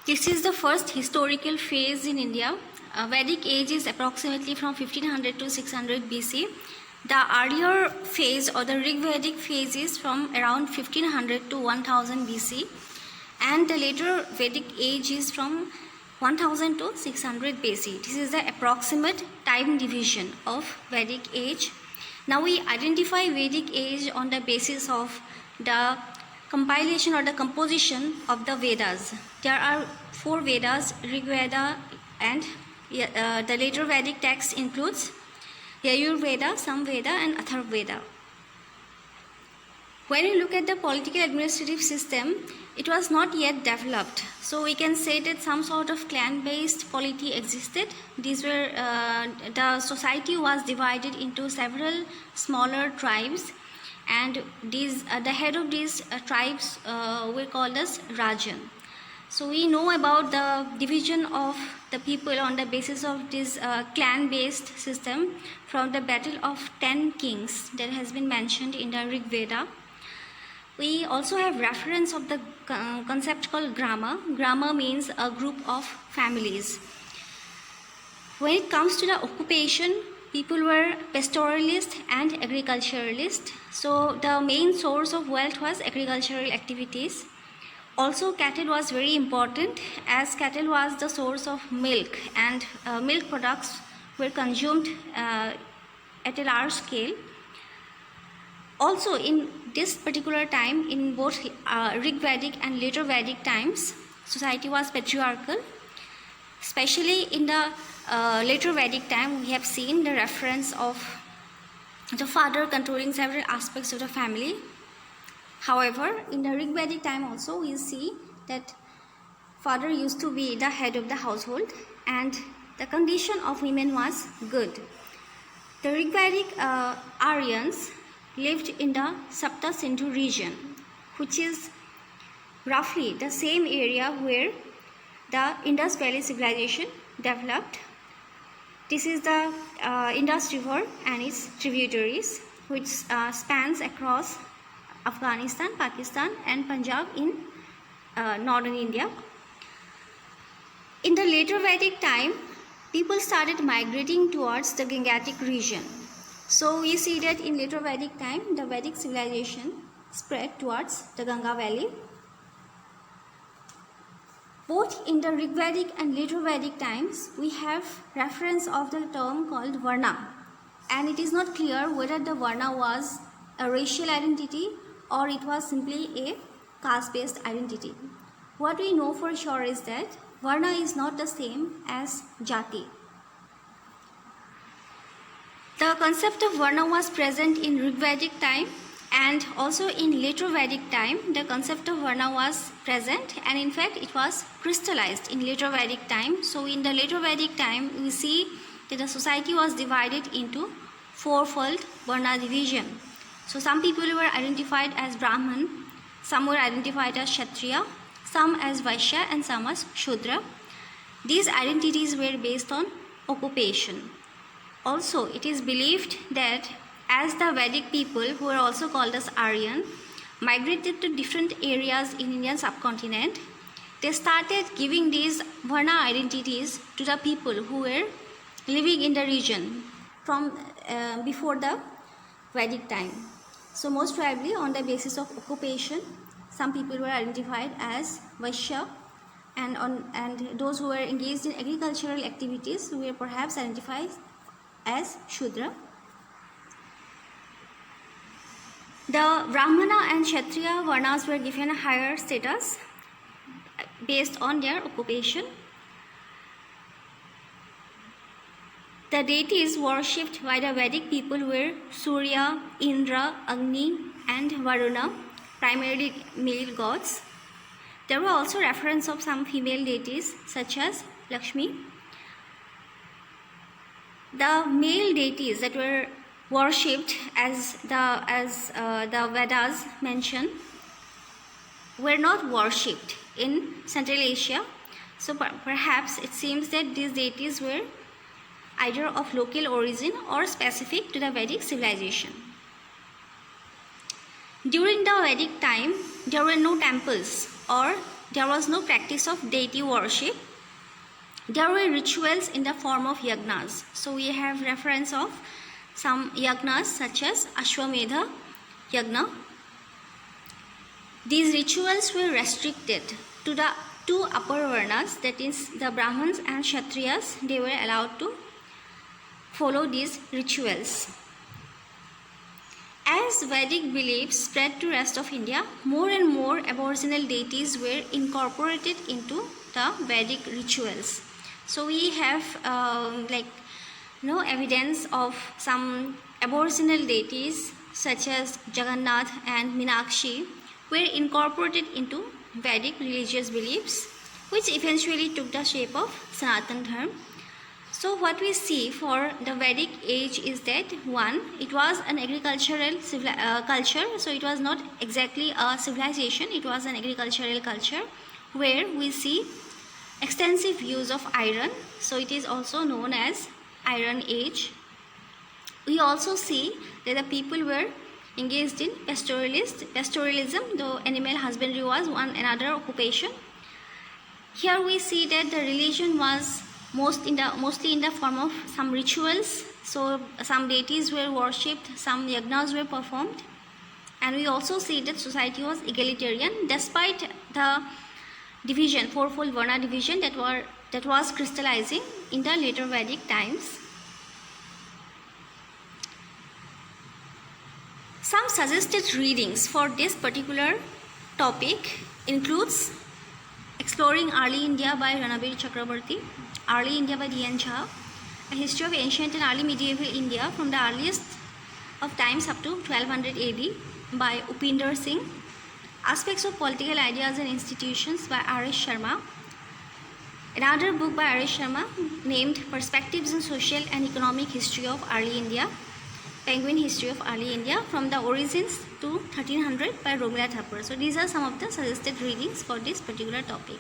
This is the first historical phase in India. Vedic age is approximately from 1500 to 600 BC. The earlier phase or the Rig Vedic phase is from around 1500 to 1000 BC, and the later Vedic age is from 1000 to 600 BC. This is the approximate time division of Vedic age. Now we identify Vedic age on the basis of the compilation or the composition of the Vedas. There are 4 Vedas, Rig Veda, and the later Vedic text includes Yajurveda, Samveda, and Atharvaveda. When we look at the political administrative system, it was not yet developed. So we can say that some sort of clan-based polity existed. These were the society was divided into several smaller tribes, and these the head of these tribes were called as Rajan. So we know about the division of the people on the basis of this clan-based system from the battle of 10 kings that has been mentioned in the Rig Veda. We also have reference of the concept called grama. Grama means a group of families. When it comes to the occupation, people were pastoralist and agriculturalist. So the main source of wealth was agricultural activities. Also, cattle was very important, as cattle was the source of milk, and milk products were consumed at a large scale. Also, in this particular time, in both Rig Vedic and later Vedic times, society was patriarchal. Especially in the later Vedic time, we have seen the reference of the father controlling several aspects of the family. However, in the Rig Vedic time also, we see that father used to be the head of the household, and the condition of women was good. The Rig Vedic Aryans lived in the Sapta Sindhu region, which is roughly the same area where the Indus Valley civilization developed. This is the Indus River and its tributaries, which spans across Afghanistan, Pakistan, and Punjab in northern India. In the later Vedic time, people started migrating towards the Gangetic region. So we see that in later Vedic time, the Vedic civilization spread towards the Ganga Valley. Both in the Rig Vedic and later Vedic times, we have reference of the term called Varna, and it is not clear whether the Varna was a racial identity or it was simply a caste-based identity. What we know for sure is that Varna is not the same as Jati. The concept of Varna was present in Rig Vedic time, and also in later Vedic time the concept of Varna was present, and in fact it was crystallized in later Vedic time. So in the later Vedic time we see that the society was divided into fourfold Varna division. So some people were identified as Brahman, some were identified as Kshatriya, some as Vaishya, and some as Shudra. These identities were based on occupation. Also, it is believed that as the Vedic people, who are also called as Aryan, migrated to different areas in Indian subcontinent, they started giving these Varna identities to the people who were living in the region from before the Vedic time. So most probably on the basis of occupation, some people were identified as Vaishya, and those who were engaged in agricultural activities were perhaps identified as Shudra. The Brahmana and Kshatriya Varnas were given a higher status based on their occupation. The deities worshipped by the Vedic people were Surya, Indra, Agni, and Varuna, primarily male gods. There were also reference of some female deities such as Lakshmi. The male deities that were worshipped, as the Vedas mention, were not worshipped in Central Asia. So perhaps it seems that these deities were either of local origin or specific to the Vedic civilization. During the Vedic time, there were no temples or there was no practice of deity worship. There were rituals in the form of yagnas. So we have reference of some yagnas such as Ashwamedha Yagna. These rituals were restricted to the two upper varnas, that is the Brahmins and Kshatriyas. They were allowed to follow these rituals. As Vedic beliefs spread to rest of India, more and more aboriginal deities were incorporated into the Vedic rituals. So we have evidence of some aboriginal deities such as Jagannath and Meenakshi were incorporated into Vedic religious beliefs, which eventually took the shape of Sanatana Dharma. So what we see for the Vedic age is that, one, it was an agricultural culture, so it was not exactly a civilization, it was an agricultural culture where we see extensive use of iron, so it is also known as Iron Age. We also see that the people were engaged in pastoralism, though animal husbandry was another occupation. Here we see that the religion was mostly in the form of some rituals, so some deities were worshipped, some yagnas were performed, and we also see that society was egalitarian despite the division, fourfold varna division that was crystallizing in the later Vedic times. Some suggested readings for this particular topic includes Exploring Early India by Ranabir Chakrabarti, Early India by D.N. Jha, A History of Ancient and Early Medieval India from the earliest of times up to 1200 AD by Upinder Singh, Aspects of Political Ideas and Institutions by R.S. Sharma, another book by R.S. Sharma named Perspectives in Social and Economic History of Early India, Penguin History of Early India from the Origins to 1300 by Romila Thapar. So these are some of the suggested readings for this particular topic.